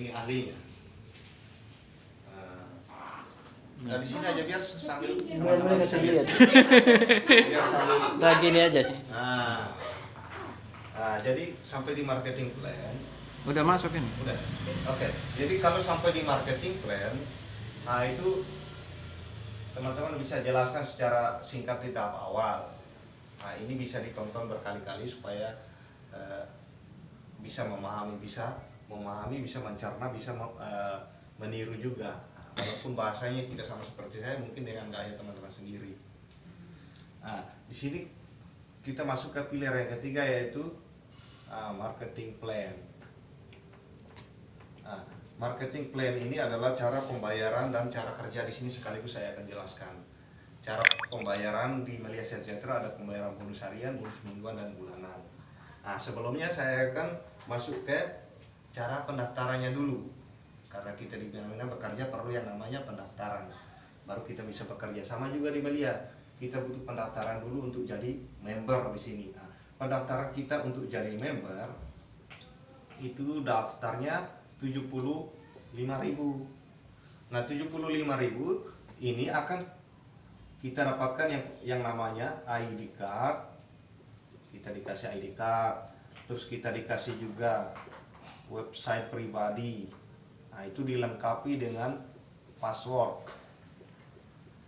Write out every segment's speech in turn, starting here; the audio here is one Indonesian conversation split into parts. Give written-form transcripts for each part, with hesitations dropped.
Ini ahlinya. Nah, di sini aja biar sambil Benar-benar bisa lihat. Biar sambil. Nah, gini aja sih. Nah, jadi sampai di marketing plan. Udah masuk ini. Udah. Oke. Jadi kalau sampai di marketing plan, nah itu teman-teman bisa jelaskan secara singkat di tahap awal. Nah, ini bisa ditonton berkali-kali supaya bisa memahami, bisa mencerna, bisa meniru juga. Nah, walaupun bahasanya tidak sama seperti saya, mungkin dengan gaya teman-teman sendiri. Nah, di sini kita masuk ke pilar yang ketiga, yaitu marketing plan. Nah, marketing plan ini adalah cara pembayaran dan cara kerja. Di sini sekaligus saya akan jelaskan. Cara pembayaran di Melia Sejahtera ada pembayaran bonus harian, bonus mingguan, dan bulanan. Nah, sebelumnya saya akan masuk ke cara pendaftarannya dulu. Karena kita di Melia bekerja perlu yang namanya pendaftaran. Baru kita bisa bekerja. Sama juga di Melia, kita butuh pendaftaran dulu untuk jadi member di sini. Nah, pendaftaran kita untuk jadi member itu daftarnya 75.000. Nah, 75.000 ini akan kita dapatkan yang namanya ID card. Kita dikasih ID card, terus kita dikasih juga website pribadi. Nah, itu dilengkapi dengan password.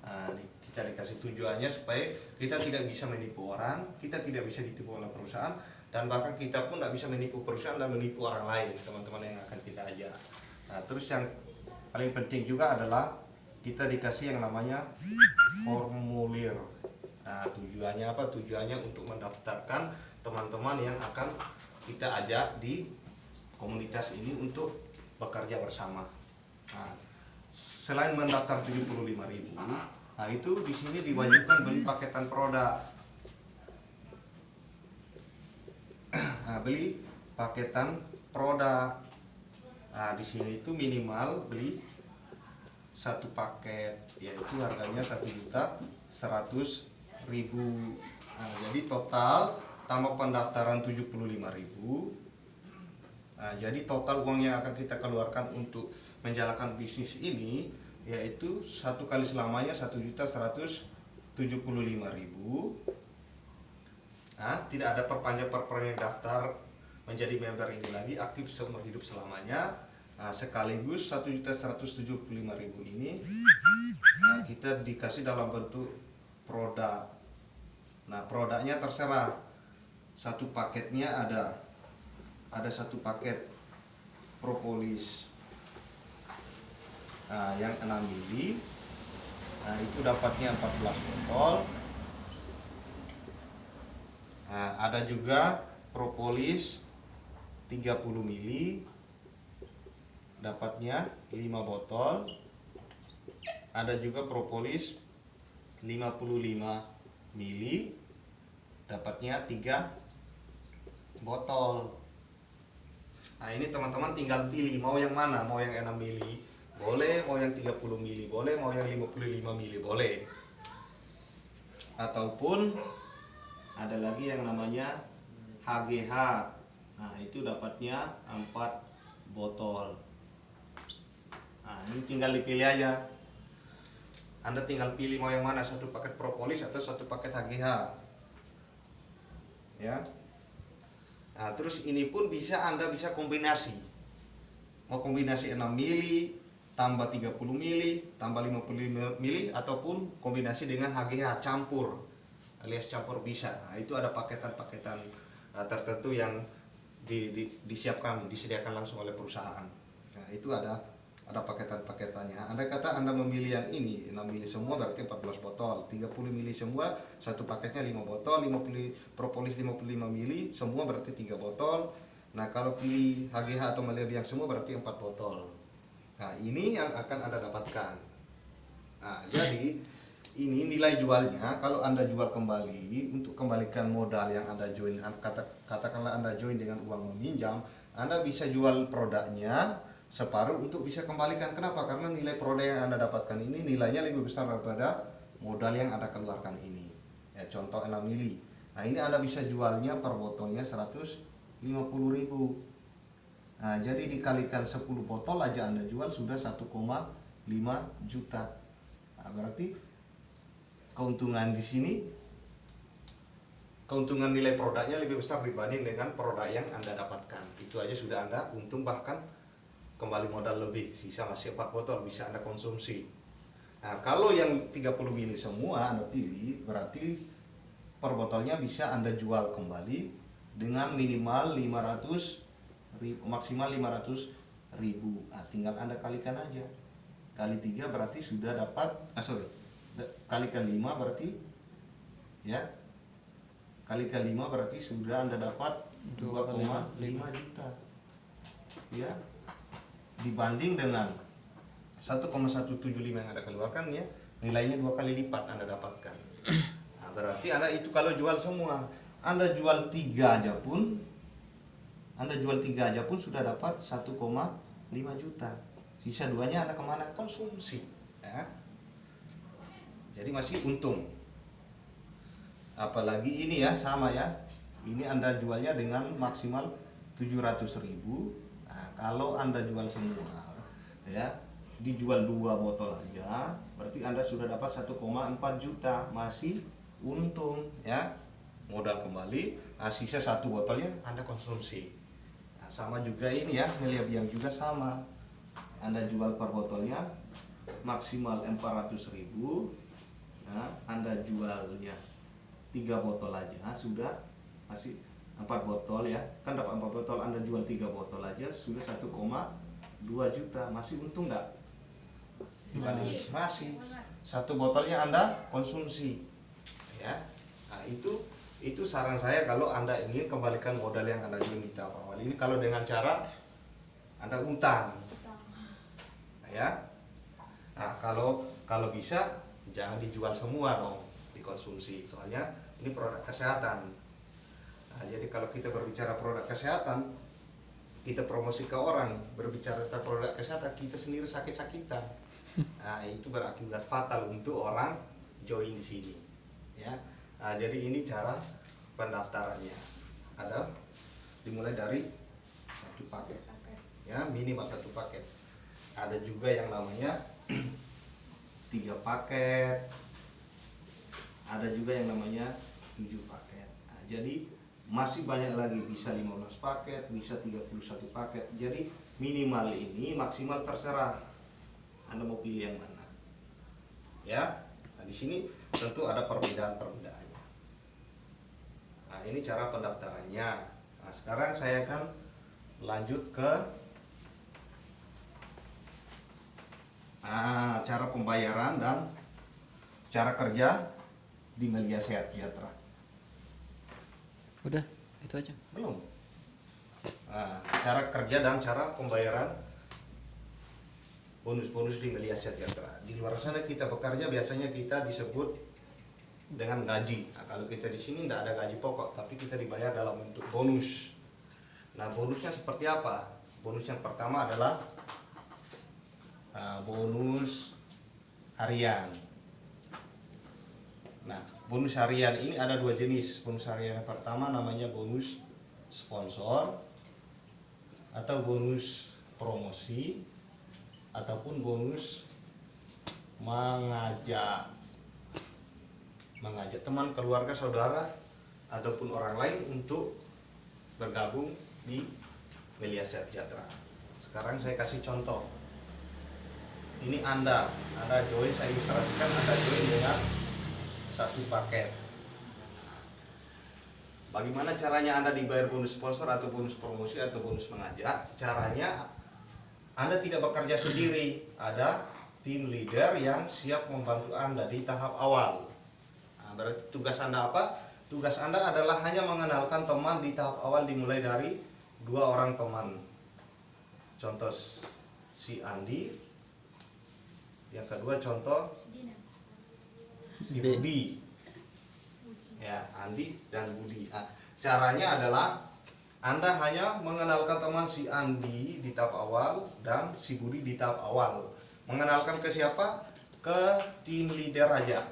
Nah, kita dikasih tujuannya supaya kita tidak bisa menipu orang, kita tidak bisa ditipu oleh perusahaan, dan bahkan kita pun tidak bisa menipu perusahaan dan menipu orang lain, teman-teman yang akan kita ajak. Nah, terus yang paling penting juga adalah kita dikasih yang namanya formulir. Nah, tujuannya apa? Tujuannya untuk mendaftarkan teman-teman yang akan kita ajak di komunitas ini untuk bekerja bersama. Nah, selain mendaftar 75.000, nah itu di sini diwajibkan beli paketan produk. Nah, beli paketan produk. Nah, di sini itu minimal beli satu paket, yaitu harganya 1.100.000. Nah, jadi total tambah pendaftaran 75.000. Nah, jadi total uang yang akan kita keluarkan untuk menjalankan bisnis ini yaitu satu kali selamanya 1.175.000. Nah, tidak ada perpanjang daftar menjadi member ini lagi, aktif seumur hidup selamanya. Nah, sekaligus 1.175.000 ini kita dikasih dalam bentuk produk. Nah, produknya terserah. Satu paketnya ada satu paket propolis. Nah, yang 6 mili. Nah, itu dapatnya 14 botol. Nah, ada juga propolis 30 mili. Dapatnya 5 botol. Ada juga propolis 55 mili. Dapatnya 3 botol. Nah, ini teman-teman tinggal pilih mau yang mana, mau yang 6 mili boleh, mau yang 30 mili boleh, mau yang 55 mili boleh. Ataupun ada lagi yang namanya HGH. Nah, itu dapatnya 4 botol. Nah, ini tinggal dipilih aja. Anda tinggal pilih mau yang mana, satu paket propolis atau satu paket HGH. Ya. Nah, terus ini pun Anda bisa kombinasi. Mau kombinasi 6 mili tambah 30 mili tambah 55 mili ataupun kombinasi dengan HGH campur, alias campur bisa. Nah, itu ada paketan-paketan tertentu yang disediakan langsung oleh perusahaan. Nah, itu ada paketan-paketannya. Andai kata Anda memilih yang ini 6 mili semua berarti 14 botol, 30 mili semua satu paketnya 5 botol, 50 propolis 55 mili semua berarti 3 botol. Nah, kalau pilih HGH atau melebihan semua berarti 4 botol. Nah, ini yang akan Anda dapatkan. Nah, jadi ini nilai jualnya kalau Anda jual kembali untuk kembalikan modal yang Anda join, katakanlah Anda join dengan uang meminjam, Anda bisa jual produknya separuh untuk bisa kembalikan. Kenapa? Karena nilai produk yang Anda dapatkan ini nilainya lebih besar daripada modal yang Anda keluarkan ini. Ya, contoh 6 mili. Nah, ini Anda bisa jualnya per botolnya 150.000. Nah, jadi dikalikan 10 botol aja Anda jual sudah 1,5 juta. Nah, berarti keuntungan di sini, keuntungan nilai produknya lebih besar dibanding dengan produk yang Anda dapatkan. Itu aja sudah Anda untung, bahkan kembali modal lebih, sisa masih 4 botol bisa Anda konsumsi. Nah, kalau yang 30 ml semua Anda pilih, berarti per botolnya bisa Anda jual kembali dengan minimal 500.000, maksimal 500.000. Nah, tinggal Anda kalikan aja. Kali 3 berarti sudah dapat, kalikan 5 berarti ya. Kalikan 5 berarti sudah Anda dapat 2,5 juta. Ya. Dibanding dengan 1,175 yang Anda keluarkan ya, nilainya 2 kali lipat Anda dapatkan. Nah, berarti Anda itu kalau jual semua, Anda jual 3 aja pun, sudah dapat 1,5 juta. Sisa 2-nya Anda kemana? Konsumsi. Ya. Jadi masih untung. Apalagi ini ya, sama ya. Ini Anda jualnya dengan maksimal 700.000. Nah, kalau Anda jual semua ya, dijual 2 botol aja, berarti Anda sudah dapat 1,4 juta, masih untung ya. Modal kembali, nah, sisa 1 botolnya Anda konsumsi. Nah, sama juga ini ya, Melia Biang juga sama. Anda jual per botolnya maksimal 400.000. Nah, Anda jualnya 3 botol aja sudah masih 4 botol ya, kan dapat 4 botol, Anda jual 3 botol aja sudah 1,2 juta. Masih untung nggak? Masih. 1 botolnya Anda konsumsi ya. Nah, itu saran saya kalau Anda ingin kembalikan modal yang Anda jual di tahap awal ini, kalau dengan cara Anda utang ya. Nah, kalau bisa jangan dijual semua dong, dikonsumsi, soalnya ini produk kesehatan. Nah, jadi kalau kita berbicara produk kesehatan, kita promosi ke orang, berbicara tentang produk kesehatan, kita sendiri sakit-sakitan. Nah, itu berakibat fatal untuk orang join di sini. Ya. Nah, jadi ini cara pendaftarannya. Ada dimulai dari 1 paket. Ya, minimal 1 paket. Ada juga yang namanya 3 paket. Ada juga yang namanya 7 paket. Nah, jadi masih banyak lagi, bisa 15 paket, bisa 31 paket. Jadi minimal ini, maksimal terserah Anda mau pilih yang mana. Ya. Nah, di sini tentu ada perbedaan-perbedaannya. Nah, ini cara pendaftarannya. Nah, sekarang saya akan lanjut ke cara pembayaran dan cara kerja di Melia Sehat Sejahtera. Udah, itu aja. Belum. Nah, cara kerja dan cara pembayaran bonus-bonus di Melia Sehat Sejahtera. Di luar sana kita bekerja biasanya kita disebut dengan gaji. Nah, kalau kita di sini tidak ada gaji pokok, tapi kita dibayar dalam bentuk bonus. Nah, bonusnya seperti apa? Bonus yang pertama adalah bonus harian. Nah, bonus harian ini ada 2 jenis. Bonus harian yang pertama namanya bonus sponsor atau bonus promosi ataupun bonus mengajak teman, keluarga, saudara ataupun orang lain untuk bergabung di Melia Sehat Sejahtera. Sekarang saya kasih contoh. Ini Anda join, saya ilustrasikan Anda join dengan 1 paket. Bagaimana caranya Anda dibayar bonus sponsor atau bonus promosi atau bonus mengajak? Caranya Anda tidak bekerja sendiri, ada tim leader yang siap membantu Anda di tahap awal. Nah, berarti tugas Anda apa? Tugas Anda adalah hanya mengenalkan teman di tahap awal, dimulai dari 2 orang teman. Contoh si Andi. Yang kedua contoh si Budi. Ya, Andi dan Budi. Nah, caranya adalah Anda hanya mengenalkan teman si Andi di tahap awal dan si Budi di tahap awal. Mengenalkan ke siapa? Ke tim leader aja.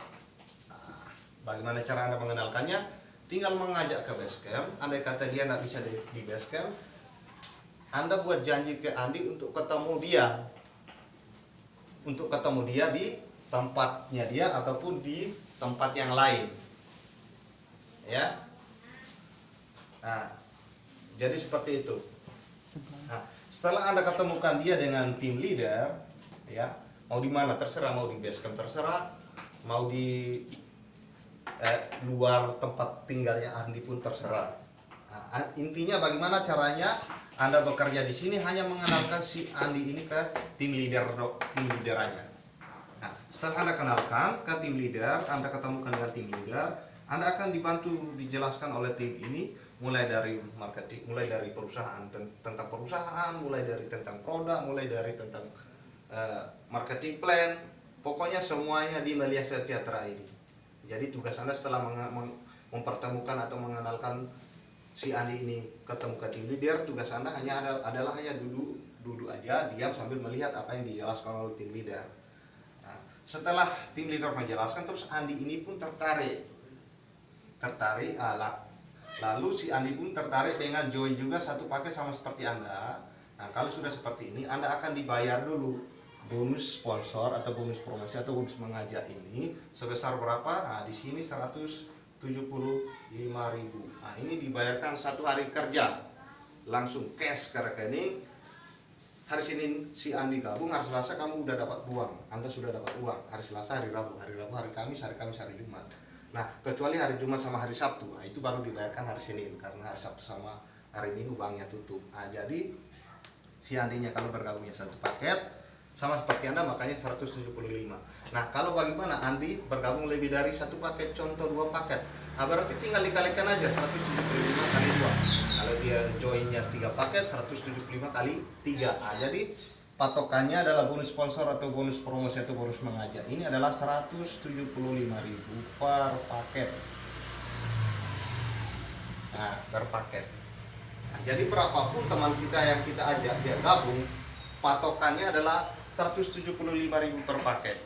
Nah, bagaimana cara Anda mengenalkannya? Tinggal mengajak ke base camp. Andai kata dia tidak bisa di base camp, Anda buat janji ke Andi untuk ketemu dia. Untuk ketemu dia di tempatnya dia ataupun di tempat yang lain. Ya. Nah, jadi seperti itu. Nah, setelah Anda ketemukan dia dengan tim leader, ya, mau di mana terserah, mau di base camp terserah, mau di luar tempat tinggalnya Andi pun terserah. Nah, intinya bagaimana caranya Anda bekerja di sini hanya mengenalkan si Andi ini ke tim leader aja. Nah, setelah Anda kenalkan ke tim leader, Anda ketemukan dengan tim leader, Anda akan dibantu dijelaskan oleh tim ini mulai dari marketing, mulai dari perusahaan, tentang perusahaan, mulai dari tentang produk, mulai dari tentang marketing plan, pokoknya semuanya di Melia Sejahtera ini. Jadi tugas Anda setelah mempertemukan atau mengenalkan si Andi ini ketemu ke tim leader, tugas Anda adalah hanya duduk aja, diam sambil melihat apa yang dijelaskan oleh tim leader. Nah, setelah tim leader menjelaskan, terus Andi ini pun tertarik, lalu si Andi pun tertarik dengan join juga satu paket sama seperti Anda. Nah, kalau sudah seperti ini, Anda akan dibayar dulu bonus sponsor atau bonus promosi atau bonus mengajak ini sebesar berapa? Nah, di sini 175.000. Nah, ini dibayarkan satu hari kerja langsung cash ke rekening. Hari Senin si Andi gabung, hari Selasa kamu udah dapat uang, Anda sudah dapat uang. Hari Selasa, hari Rabu, hari Kamis, hari Jumat. Nah, kecuali hari Jumat sama hari Sabtu, nah, itu baru dibayarkan hari Senin karena hari Sabtu sama hari Minggu banknya tutup. Nah, jadi si Andinya kalau bergabungnya satu paket sama seperti Anda makanya 175. Nah, kalau bagaimana Andi bergabung lebih dari satu paket, contoh 2 paket, nah berarti tinggal dikalikan aja 175 kali 2. Kalau dia joinnya 3 paket, 175 kali 3. Nah, jadi patokannya adalah bonus sponsor atau bonus promosi atau bonus mengajak ini adalah 175.000 per paket. Nah, per paket. Nah, jadi berapapun teman kita yang kita ajak dia gabung, patokannya adalah 175.000 per paket.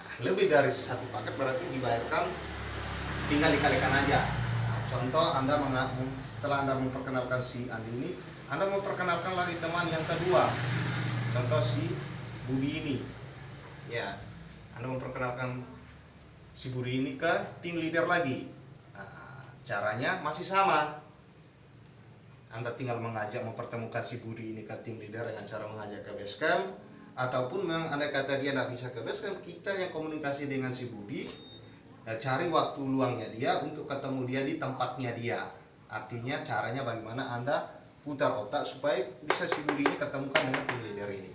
Nah, lebih dari satu paket berarti dibayarkan, tinggal dikalikan aja. Nah, contoh setelah Anda memperkenalkan si Andi ini, Anda memperkenalkan lagi teman yang kedua. Contoh si Budi ini. Ya, Anda memperkenalkan si Budi ini ke tim leader lagi. Nah, caranya masih sama. Anda tinggal mempertemukan si Budi ini ke tim leader dengan cara mengajak ke base camp, ataupun memang Anda kata dia tidak bisa ke base camp, kita yang komunikasi dengan si Budi, cari waktu luangnya dia untuk ketemu dia di tempatnya dia. Artinya caranya bagaimana Anda putar otak supaya bisa si Budi ini ketemukan dengan tim leader ini.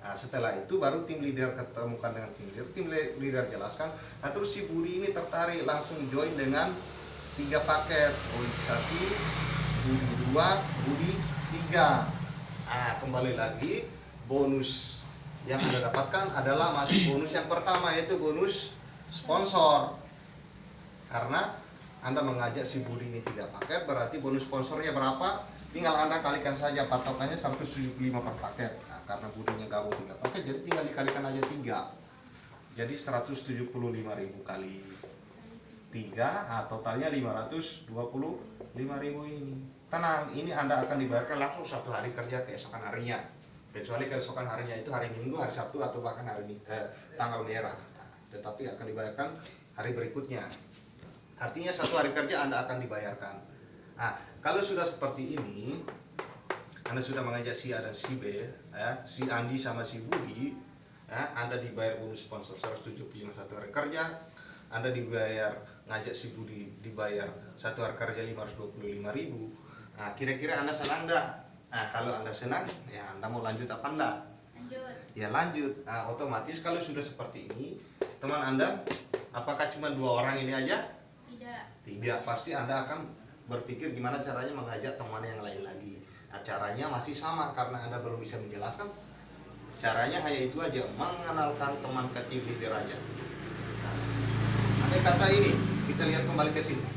Nah, setelah itu baru tim leader ketemukan dengan tim leader jelaskan. Nah, terus si Budi ini tertarik langsung join dengan 3 paket, Budi 1, Budi 2, Budi 3. Nah, kembali lagi bonus yang Anda dapatkan adalah masih bonus yang pertama, yaitu bonus sponsor. Karena Anda mengajak si Budi ini 3 paket, berarti bonus sponsornya berapa? Tinggal Anda kalikan saja, patokannya 175 per paket. Nah, karena Budinya gabung 3 paket, jadi tinggal dikalikan aja 3. Jadi 175.000 kali 3, totalnya 525.000 ini. Tenang, ini Anda akan dibayarkan langsung satu hari kerja keesokan harinya. Kecuali keesokan harinya itu hari Minggu, hari Sabtu, atau bahkan tanggal merah. Nah, tetapi akan dibayarkan hari berikutnya. Artinya satu hari kerja Anda akan dibayarkan. Nah, kalau sudah seperti ini, Anda sudah mengajak si A dan si B, ya, si Andi sama si Budi, ya, Anda dibayar bonus sponsor 175 satu hari kerja, Anda dibayar ngajak si Budi dibayar satu hari kerja 525.000. Nah, kira-kira Anda senang enggak? Nah, kalau Anda senang, ya Anda mau lanjut apa enggak? Lanjut. Ya lanjut. Nah, otomatis kalau sudah seperti ini, teman Anda apakah cuma 2 orang ini aja? Tidak, pasti Anda akan berpikir gimana caranya mengajak teman yang lain lagi. Nah, caranya masih sama karena Anda belum bisa menjelaskan. Caranya hanya itu aja, mengenalkan teman ke tim leader aja. Nah, ada kata ini, kita lihat kembali ke sini.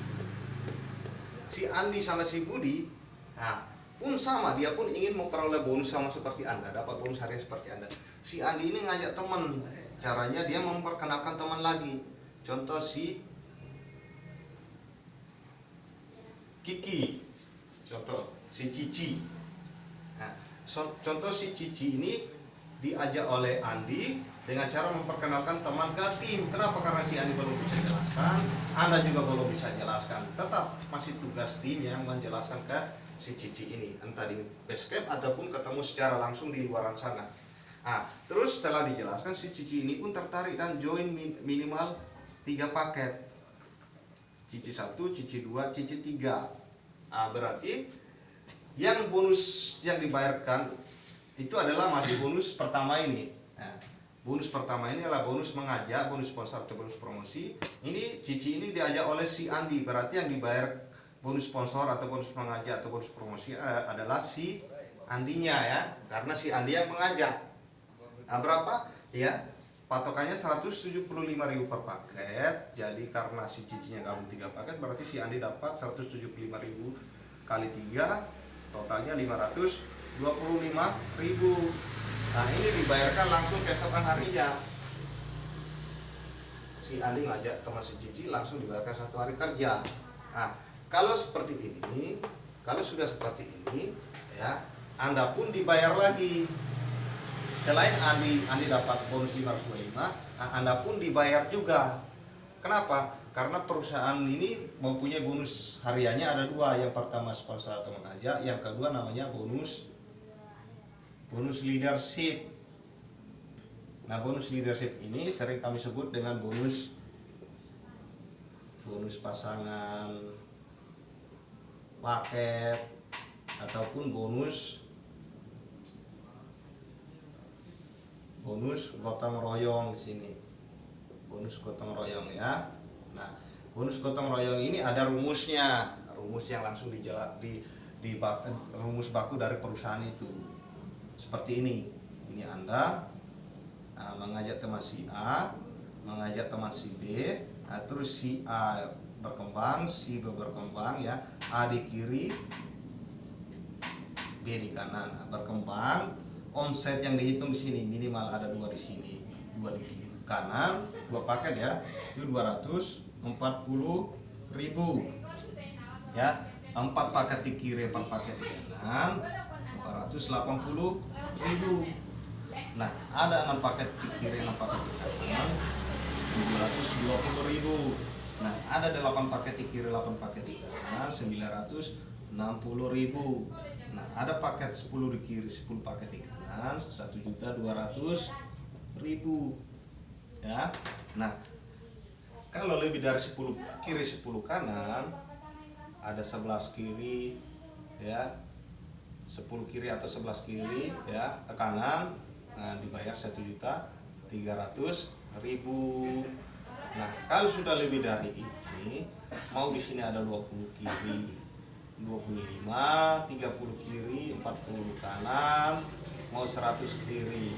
Si Andi sama si Budi, nah, pun sama, dia pun ingin memperoleh bonus sama seperti Anda, dapat bonus harian seperti Anda. Si Andi ini ngajak teman, caranya dia memperkenalkan teman lagi. Contoh si Kiki, contoh si Cici. Nah, contoh si Cici ini diajak oleh Andi dengan cara memperkenalkan teman ke tim. Kenapa? Karena si Andi belum bisa jelaskan, Anda juga belum bisa jelaskan. Tetap masih tugas tim yang menjelaskan ke si Cici ini, entah di base camp ataupun ketemu secara langsung di luaran sana. Nah, terus setelah dijelaskan, si Cici ini pun tertarik dan join minimal 3 paket. Cici 1, Cici 2, Cici 3. Nah, berarti yang bonus yang dibayarkan itu adalah masih bonus pertama ini. Nah, bonus pertama ini adalah bonus mengajak, bonus sponsor atau bonus promosi. Ini Cici ini diajak oleh si Andi, berarti yang dibayar bonus sponsor atau bonus mengajak atau bonus promosi adalah si Andinya ya, karena si Andi yang mengajak. Nah, berapa? Ya, patokannya 175.000 per paket. Jadi karena si Cicinya gabung 3 paket, berarti si Andi dapat 175.000 kali 3, totalnya 525.000. Nah, ini dibayarkan langsung keesokan harinya. Si Andi ngajak teman si Cici, langsung dibayarkan 1 hari kerja. Nah, kalau seperti ini, kalau sudah seperti ini ya, Anda pun dibayar lagi. Selain Andi dapat bonus 525, Anda pun dibayar juga. Kenapa? Karena perusahaan ini mempunyai bonus hariannya ada 2. Yang pertama sponsor atau mengajak, yang kedua namanya bonus leadership. Nah, bonus leadership ini sering kami sebut dengan bonus pasangan paket ataupun bonus gotong royong di sini. Bonus gotong royong ya. Nah, bonus gotong royong ini ada rumusnya. Rumus yang langsung rumus baku dari perusahaan itu. Seperti ini. Ini Anda mengajak teman si A, mengajak teman si B, terus si A berkembang, si B berkembang ya. A di kiri, B di kanan. berkembang. Omset yang dihitung di sini minimal ada 2 di sini, 2 di kiri kanan, 2 paket ya, itu 240.000 ya. 4 paket di kiri, 4 paket di kanan, 480.000. Nah, ada 6 paket di kiri, 6 paket di kanan, 720.000. Nah, ada 8 paket di kiri, 8 paket di kanan, 960.000. Nah, ada paket 10 di kiri, 10 paket di kanan, 1.200.000 ya. Nah, kalau lebih dari 10 kiri 10 kanan, ada 11 kiri ya, 10 kiri atau 11 kiri ya ke kanan, dibayar 1.300.000. Nah, kalau sudah lebih dari ini, mau di sini ada 20 kiri, 25, 30 kiri, 40 kanan, mau 100 kiri,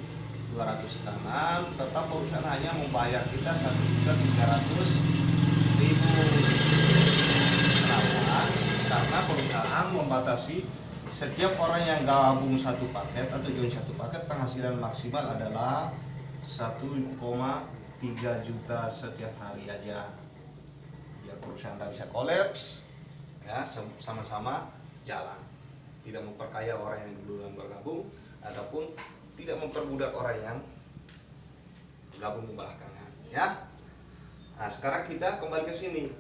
200 kanan, tetap perusahaan hanya membayar kita 1.300.000. Kenapa? Karena perusahaan membatasi setiap orang yang gabung 1 paket atau join 1 paket, penghasilan maksimal adalah 1,3 juta setiap hari aja. Ya, perusahaan tidak bisa kolaps ya, sama-sama jalan, tidak memperkaya orang yang duluan bergabung ataupun tidak memperbudak orang yang gabung belakangan ya. Nah, sekarang kita kembali ke sini.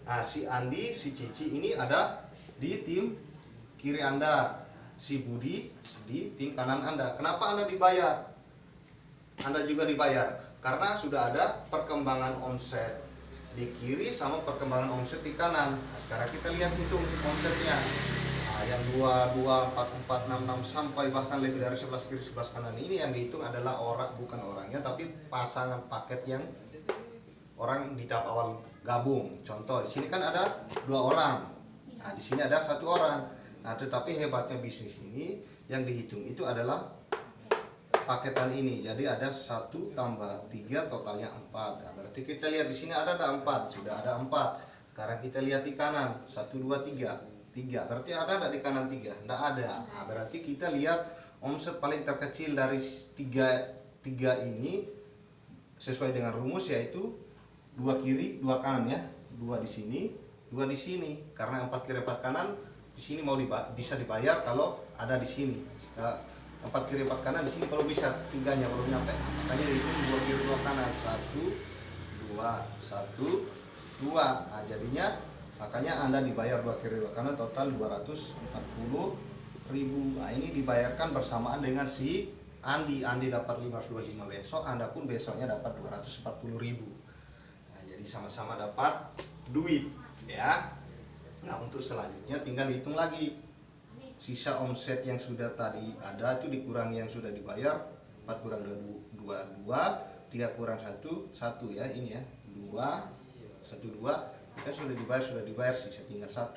Nah, si Andi, si Cici ini ada di tim kiri Anda, si Budi di tim kanan Anda. Kenapa Anda dibayar? Anda juga dibayar karena sudah ada perkembangan omset di kiri sama perkembangan omset di kanan. Nah, sekarang kita lihat hitung omsetnya. Nah, yang 2, 4, 4, 6, 6 sampai bahkan lebih dari 11 kiri 11 kanan ini yang dihitung adalah bukan orangnya, tapi pasangan paket yang orang di tahap awal gabung. Contoh di sini kan ada 2 orang. Nah, di sini ada 1 orang. Nah, tetapi hebatnya bisnis ini yang dihitung itu adalah paketan ini. Jadi ada 1 tambah 3 totalnya 4. Nah, berarti kita lihat di sini ada 4, sudah ada 4. Sekarang kita lihat di kanan 1, 2, 3. 3. Berarti ada enggak di kanan 3? Enggak ada. Nah, berarti kita lihat omset paling terkecil dari 3 ini sesuai dengan rumus, yaitu 2 kiri, 2 kanan ya. 2 di sini, 2 di sini. Karena 4 kiri 4 kanan di sini mau bisa dibayar kalau ada di sini. 4 kiri 4 kanan di sini kalau bisa, 3-nya belum nyampe. Makanya dihitung 2 kiri 2 kanan, 1 2 1 2. Nah, jadinya makanya Anda dibayar 2 kiri 2 kanan total 240.000. Nah, ini dibayarkan bersamaan dengan si Andi. Andi dapat 525 besok, Anda pun besoknya dapat 240.000. Nah, jadi sama-sama dapat duit ya. Nah, untuk selanjutnya tinggal hitung lagi sisa omset yang sudah tadi ada itu dikurangi yang sudah dibayar. 4 kurang 2 2, 3 kurang 1 1 ya, ini ya 2 1 2, kita sudah dibayar sisa tinggal 1.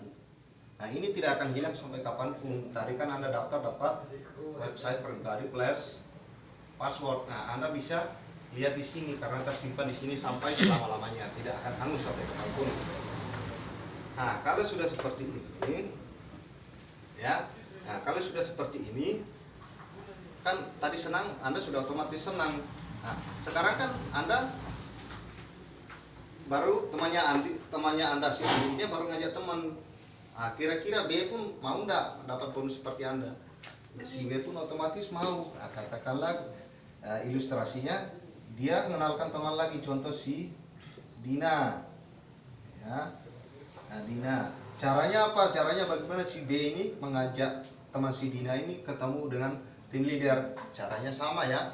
Nah, ini tidak akan hilang sampai kapanpun. Tadi kan Anda daftar dapat website pribadi plus password. Nah, Anda bisa lihat di sini karena tersimpan di sini sampai selama-lamanya, tidak akan hangus sampai kapanpun. Nah, kalau sudah seperti ini ya. Nah, kalau sudah seperti ini kan tadi senang, Anda sudah otomatis senang. Nah, sekarang kan Anda baru temannya Anda si Andinya baru ngajak teman. Nah, kira-kira B pun mau nggak dapat bonus seperti Anda? Ya, si B pun otomatis mau. Nah, katakanlah ilustrasinya dia mengenalkan teman lagi, contoh si Dina ya. Nah, Dina, caranya apa? Caranya bagaimana si B ini mengajak teman si Dina ini ketemu dengan tim leader? Caranya sama ya.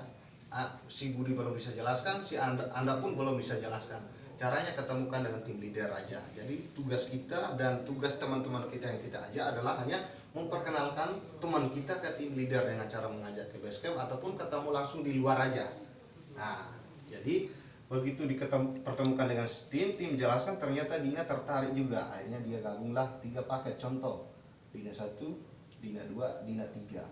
Si Budi belum bisa jelaskan, si Anda pun belum bisa jelaskan. Caranya ketemukan dengan tim leader aja. Jadi tugas kita dan tugas teman-teman kita yang kita ajak adalah hanya memperkenalkan teman kita ke tim leader dengan cara mengajak ke base camp ataupun ketemu langsung di luar aja. Nah, jadi begitu dipertemukan dengan tim jelaskan, ternyata Dina tertarik juga. Akhirnya dia gabunglah 3 paket. Contoh, Dina 1, Dina 2, Dina 3.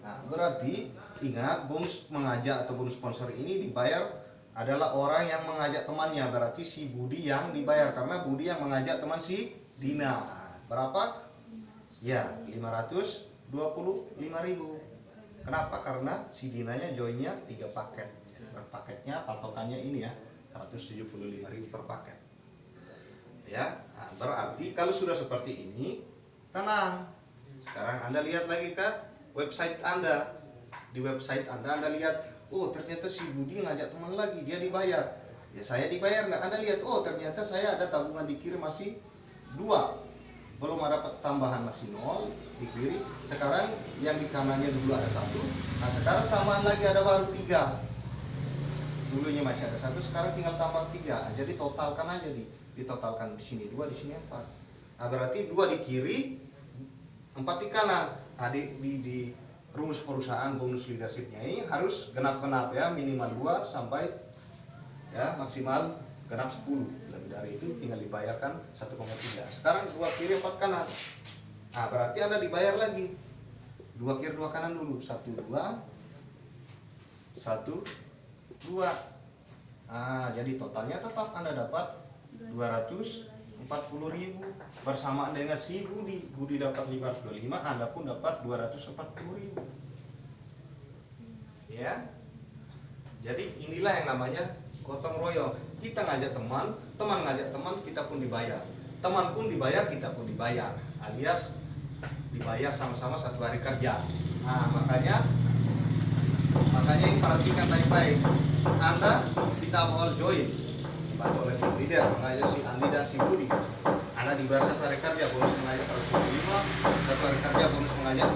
Nah, berarti ingat, bonus mengajak atau bonus sponsor ini dibayar adalah orang yang mengajak temannya. Berarti si Budi yang dibayar karena Budi yang mengajak teman si Dina. Nah, berapa? Ya, 525.000. Kenapa? Karena si Dinanya joinnya 3 paket. Per paketnya patokannya ini ya, 175.000 per paket. Ya, nah, berarti kalau sudah seperti ini, tenang. Sekarang Anda lihat lagi ke website Anda. Di website Anda lihat, oh ternyata si Budi ngajak teman lagi, dia dibayar. Ya, saya dibayar nggak? Anda lihat, oh ternyata saya ada tabungan di kiri masih 2, belum ada tambahan, masih 0 di kiri. Sekarang yang di kanannya dulu ada 1. Nah, sekarang tambahan lagi ada baru 3. Dulunya masih ada 1, sekarang tinggal tambah 3. Jadi totalkan aja, ditotalkan di sini 2, di sini 4. Nah, berarti 2 di kiri, 4 di kanan. Nah, di rumus perusahaan bonus leadershipnya ini harus genap-genap ya, minimal 2 sampai ya maksimal genap 10. Lebih dari itu tinggal dibayarkan 1,3. Sekarang 2 kiri 4 kanan. Nah, berarti Anda dibayar lagi 2 kiri 2 kanan dulu. 1 2 1 2. Nah, jadi totalnya tetap Anda dapat 240.000 bersamaan dengan si Budi. Budi dapat 525, Anda pun dapat 240.000. Ya. Jadi inilah yang namanya gotong royong. Kita ngajak teman, teman ngajak teman, kita pun dibayar. Teman pun dibayar, kita pun dibayar. Alias dibayar sama-sama 1 hari kerja. Nah, makanya ini perhatikan baik-baik. Anda di tahap awal join, dibantu oleh tim leader mengajak si Andi dan si Budi. Anda dibayar 1 hari kerja, bonus mengajak 125, 1 hari kerja bonus mengajak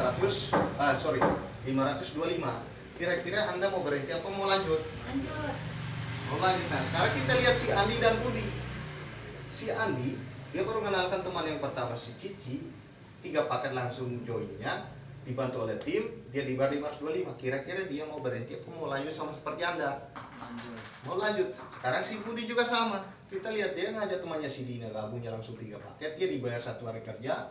525. Kira-kira Anda mau berhenti apa mau lanjut? Mau lanjut. Nah, sekarang kita lihat si Andi dan Budi. Si Andi, dia baru mengenalkan teman yang pertama si Cici, 3 paket langsung joinnya, dibantu oleh tim, dia dibayar 525. Kira-kira dia mau berhenti apa mau lanjut sama seperti Anda? Mau lanjut. Sekarang si Budi juga sama. Kita lihat dia ngajak temannya si Dina, gabungnya langsung 3 paket, dia dibayar 1 hari kerja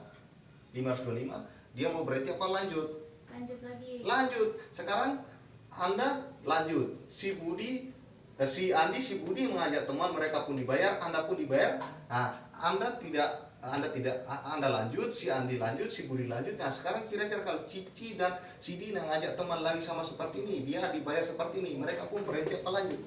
525. Dia mau berhenti apa lanjut? Lanjut lagi. Lanjut. Sekarang Anda lanjut. Si Andi, si Budi mengajak teman, mereka pun dibayar, Anda pun dibayar. Nah, Anda lanjut, si Andi lanjut, si Budi lanjut. Nah, sekarang kira-kira kalau Cici dan si Dina ngajak teman lagi sama seperti ini, dia dibayar seperti ini, mereka pun berhenti apa lanjut?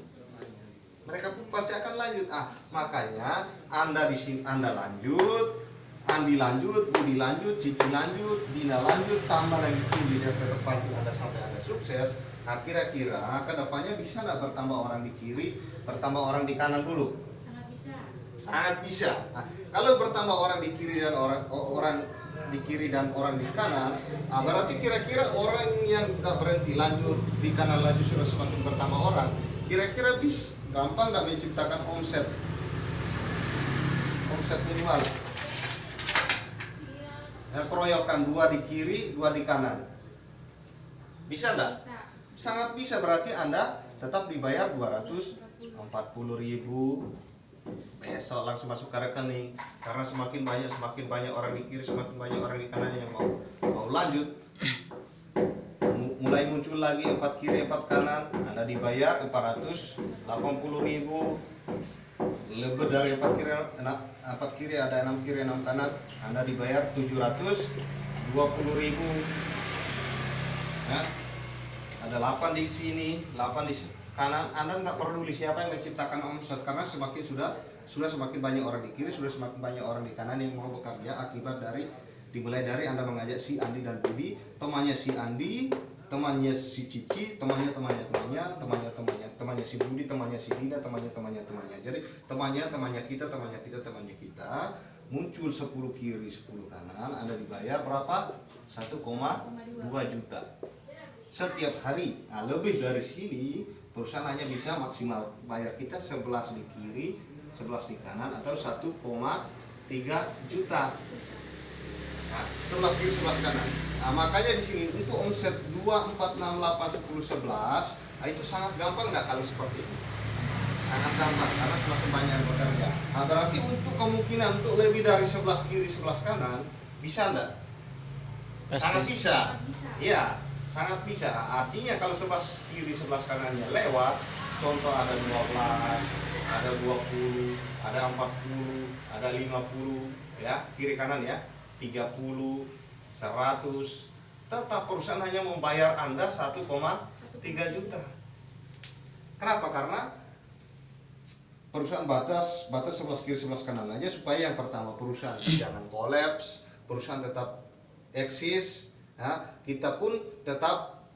Mereka pun pasti akan lanjut. Makanya Anda di sini Anda lanjut, Andi lanjut, Budi lanjut, Cici lanjut, Dina lanjut, tambah lagi tim leader terdepan Anda sampai Anda sukses. Nah kira-kira kedepannya bisa nggak bertambah orang di kiri, bertambah orang di kanan dulu? Sangat bisa. Sangat bisa. Nah, kalau bertambah orang di kiri dan orang di kiri dan orang di kanan, nah berarti kira-kira orang yang nggak berhenti lanjut di kanan laju sudah semakin bertambah orang. Kira-kira bisa gampang nggak menciptakan omset minimal? Keroyokan 2 di kiri, 2 di kanan. Bisa enggak? Bisa. Sangat bisa, berarti Anda tetap dibayar 240.000. Besok langsung masuk ke rekening. Karena semakin banyak orang di kiri, semakin banyak orang di kanan yang mau lanjut. Mulai muncul lagi 4 kiri, 4 kanan, Anda dibayar 480.000. Lebih dari 4 kiri ada 6 kiri 6 kanan, Anda dibayar 720.000. Ya. Ada 8 di sini, 8 di kanan. Anda tidak peduli siapa yang menciptakan omset, karena sudah semakin banyak orang di kiri, sudah semakin banyak orang di kanan yang mau bekerja akibat dari dimulai dari Anda mengajak si Andi dan Budi, temannya si Andi, temannya si Cici, temannya si Budi, temannya si Dina, temannya. Jadi temannya kita muncul 10 kiri 10 kanan, Anda dibayar berapa? 1,2 juta setiap hari. Nah, lebih dari sini perusahaan hanya bisa maksimal bayar kita 11 di kiri, 11 di kanan, atau 1,3 juta. Nah, 11 kiri 11 kanan. Nah, makanya di sini untuk omset 2, 4, 6, 8, 10, 11, nah itu sangat gampang enggak kalau seperti ini? Sangat gampang karena semakin banyak yang bekerja. Nah, berarti untuk kemungkinan untuk lebih dari 11 kiri 11 kanan bisa enggak? Sangat bisa. Iya, sangat bisa. Artinya kalau 11 kiri 11 kanannya lewat, contoh ada 12, ada 20, ada 40, ada 50, ya, kiri kanan ya, 30, 100, tetap perusahaan hanya membayar Anda 1,3 juta. Kenapa? Karena perusahaan batas 11 kiri 11 kanan aja, supaya yang pertama perusahaan jangan kolaps, perusahaan tetap eksis, ya, kita pun tetap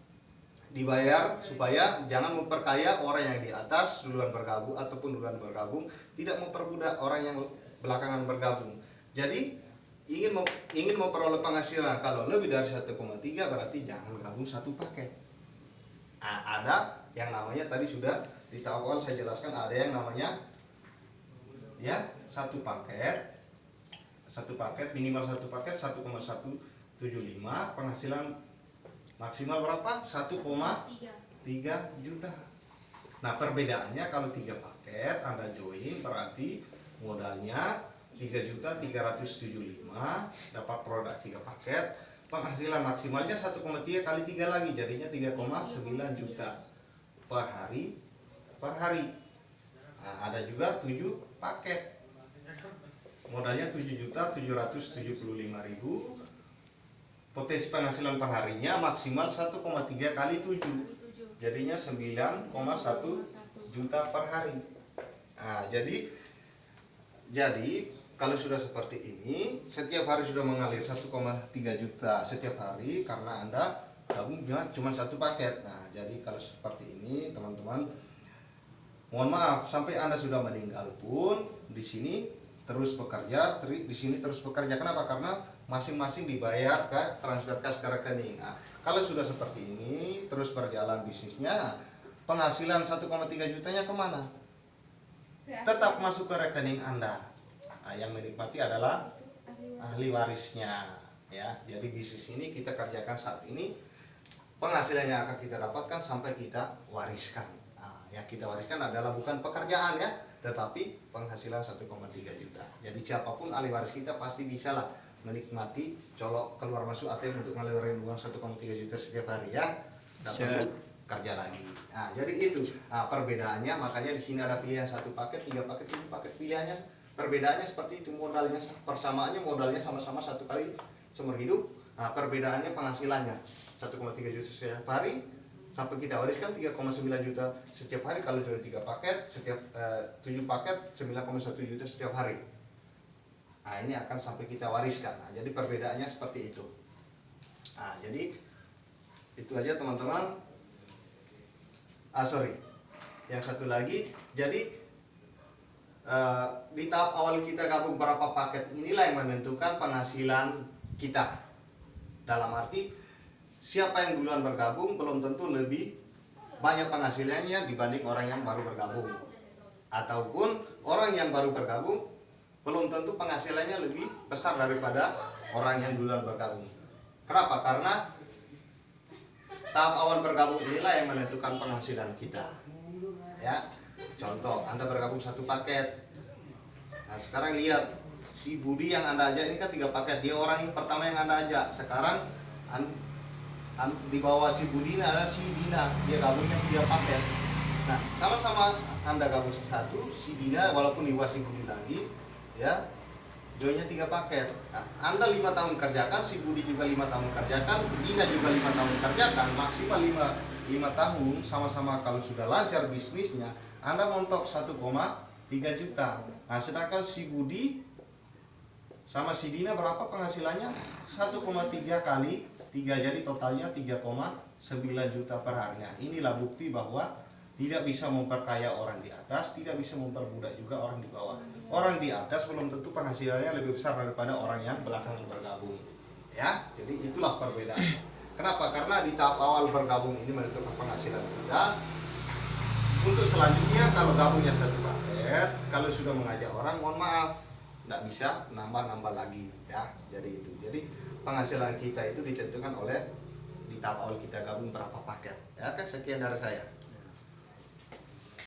dibayar, supaya jangan memperkaya orang yang di atas duluan bergabung ataupun duluan bergabung, tidak memperbudak orang yang belakangan bergabung. Jadi ingin memperoleh penghasilan kalau lebih dari 1,3 berarti jangan gabung satu paket. Nah, ada yang namanya tadi sudah di awal saya jelaskan, ada yang namanya ya satu paket minimal satu paket 1,175, penghasilan maksimal berapa? 1,3 juta. Nah, perbedaannya kalau 3 paket Anda join berarti modalnya 3.375, dapat produk 3 paket, penghasilan maksimalnya 1,3 kali 3 lagi, jadinya 3,9 juta per hari. Nah, ada juga 7 paket, modalnya 7.775.000, potensi penghasilan per harinya maksimal 1,3 kali 7, jadinya 9,1 juta per hari. Nah, jadi kalau sudah seperti ini, setiap hari sudah mengalir 1,3 juta setiap hari karena Anda gabung cuma satu paket. Nah, jadi kalau seperti ini teman-teman, mohon maaf sampai Anda sudah meninggal pun di sini terus bekerja, Kenapa? Karena masing-masing dibayar ke transfer cash ke rekening. Nah, kalau sudah seperti ini terus berjalan bisnisnya, penghasilan 1,3 jutanya kemana? Tetap masuk ke rekening Anda. Nah, yang menikmati adalah ahli warisnya, ya. Jadi bisnis ini kita kerjakan saat ini, penghasilannya akan kita dapatkan sampai kita wariskan. Nah, yang kita wariskan adalah bukan pekerjaan ya, tetapi penghasilan 1,3 juta. Jadi siapapun ahli waris kita pasti bisa lah menikmati colok keluar masuk ATM untuk ngalirin uang 1,3 juta setiap hari ya. Tidak perlu kerja lagi. Nah, jadi itu. Nah, perbedaannya makanya di sini ada pilihan 1 paket, 3 paket, 7 paket, pilihannya. Perbedaannya seperti itu, modalnya persamaannya, modalnya sama-sama 1 kali seumur hidup. Nah, perbedaannya penghasilannya 1,3 juta setiap hari sampai kita wariskan 3,9 juta setiap hari. Kalau jual 3 paket, setiap 7 paket 9,1 juta setiap hari. Nah, ini akan sampai kita wariskan. Nah, jadi perbedaannya seperti itu. Nah, jadi itu aja teman-teman. Sorry, yang satu lagi, jadi di tahap awal kita gabung berapa paket inilah yang menentukan penghasilan kita. Dalam arti siapa yang duluan bergabung belum tentu lebih banyak penghasilannya dibanding orang yang baru bergabung, ataupun orang yang baru bergabung belum tentu penghasilannya lebih besar daripada orang yang duluan bergabung. Kenapa? Karena tahap awal bergabung inilah yang menentukan penghasilan kita. Ya, contoh Anda bergabung satu paket. Nah, sekarang lihat si Budi yang Anda ajak ini kan 3 paket. Dia orang pertama yang Anda ajak. Sekarang di bawah si Budi adalah si Dina. Dia gabungnya 3 paket. Nah, sama-sama Anda gabung satu, si Dina walaupun di bawah si Budi lagi, ya, joinnya 3 paket. Nah, Anda 5 tahun kerjakan, si Budi juga 5 tahun kerjakan, Dina juga 5 tahun kerjakan, maksimal 5 tahun sama-sama. Kalau sudah lancar bisnisnya, Anda montok 1,3 juta. Nah, sedangkan si Budi sama si Dina berapa penghasilannya? 1,3 kali 3, jadi totalnya 3,9 juta per harinya. Inilah bukti bahwa tidak bisa memperkaya orang di atas, tidak bisa memperbudak juga orang di bawah. Orang di atas belum tentu penghasilannya lebih besar daripada orang yang belakangan bergabung. Ya, jadi itulah perbedaannya. Kenapa? Karena di tahap awal bergabung ini menentukan penghasilan kita. Untuk selanjutnya kalau gabungnya satu paket, kalau sudah mengajak orang, mohon maaf, tidak bisa nambah-nambah lagi. Ya, jadi itu. Jadi penghasilan kita itu ditentukan oleh di tahap awal kita gabung berapa paket. Ya, sekian dari saya.